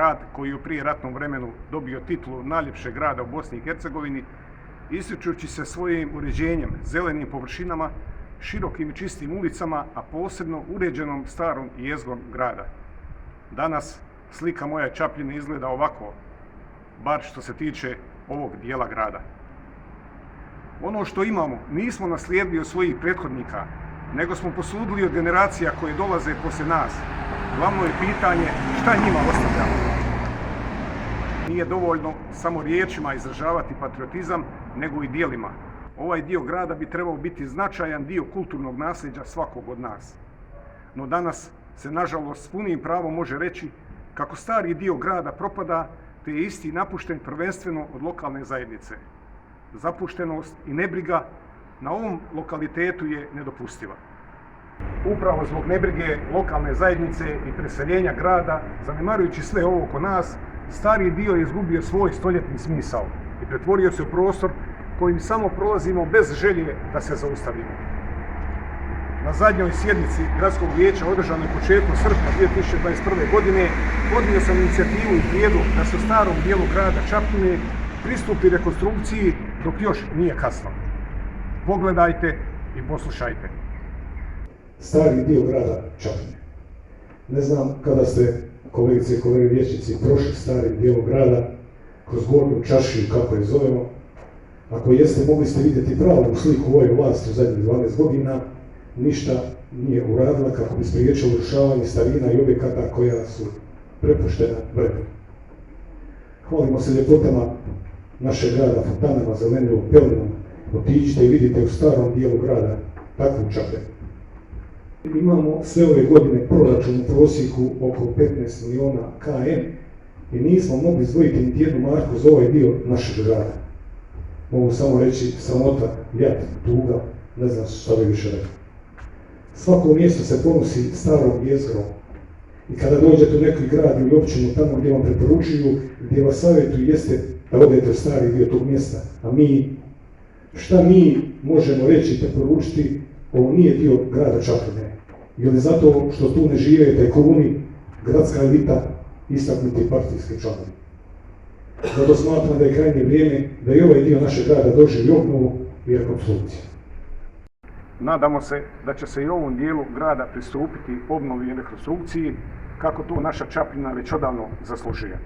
grad koji je u prijeratnom vremenu dobio titulu najljepšeg grada u Bosni i Hercegovini, ističući se svojim uređenjem, zelenim površinama, širokim i čistim ulicama, a posebno uređenom starom jezgrom grada. Danas slika moje Čapljine izgleda ovako, bar što se tiče ovog dijela grada. Ono što imamo nismo naslijedili od svojih prethodnika, nego smo posudili od generacija koje dolaze poslije nas. Glavno je pitanje šta njima ostavljamo. Nije dovoljno samo riječima izražavati patriotizam, nego i djelima. Ovaj dio grada bi trebao biti značajan dio kulturnog nasljeđa svakog od nas. No danas se nažalost s punim pravom može reći kako stari dio grada propada, te je isti napušten prvenstveno od lokalne zajednice. Zapuštenost i nebriga na ovom lokalitetu je nedopustiva. Upravo zbog nebrige lokalne zajednice i preseljenja grada, zanemarujući sve ovo oko nas, stari dio je izgubio svoj stoljetni smisao i pretvorio se u prostor kojim samo prolazimo bez želje da se zaustavimo. Na zadnjoj sjednici Gradskog vijeća održanoj početkom srpnja 2021. godine podnio sam inicijativu i prijedlog da se u starom dijelu grada Čapljine pristupi rekonstrukciji dok još nije kasno. Pogledajte i poslušajte. Stari dio grada Čapljine. Ne znam kada ste, kolegice i kolege vijećnici, prošli stari dio grada kroz Gornju čaršiju, kako je zovemo. Ako jeste, mogli ste vidjeti pravu sliku ove vlasti u zadnjih 12 godina. Ništa nije uradila kako bi spriječilo urušavanje starina i objekata koja su prepuštena vremenu. Hvalimo se ljepotama našeg grada, fontanama, zelenilom, pelenom. Otiđite i vidite u starom dijelu grada takvu Čapljinu. Imamo sve ove godine proračun u prosjeku oko 15 miliona km i nismo mogli izdvojiti niti jednu marku za ovaj dio našeg grada. Mogu samo reći sramota, jad, tuga, ne znam što bi više rekao. Svako mjesto se ponosi starom jezgrom i kada dođete u neki grad ili općinu tamo gdje vam preporučuju, gdje vas savjetuju, jeste da odete u stari dio tog mjesta. A šta mi možemo reći i preporučiti, ovo nije dio grada Čapljine. Ili zato što tu ne žive tajkuni, gradska elita, istaknuti partijski članovi. Zato smatram da je krajnje vrijeme da i ovaj dio našeg grada doživi obnovu i rekonstrukciju. Nadamo se da će se i ovom dijelu grada pristupiti obnovi i rekonstrukciji, kako to naša Čapljina već odavno zaslužuje.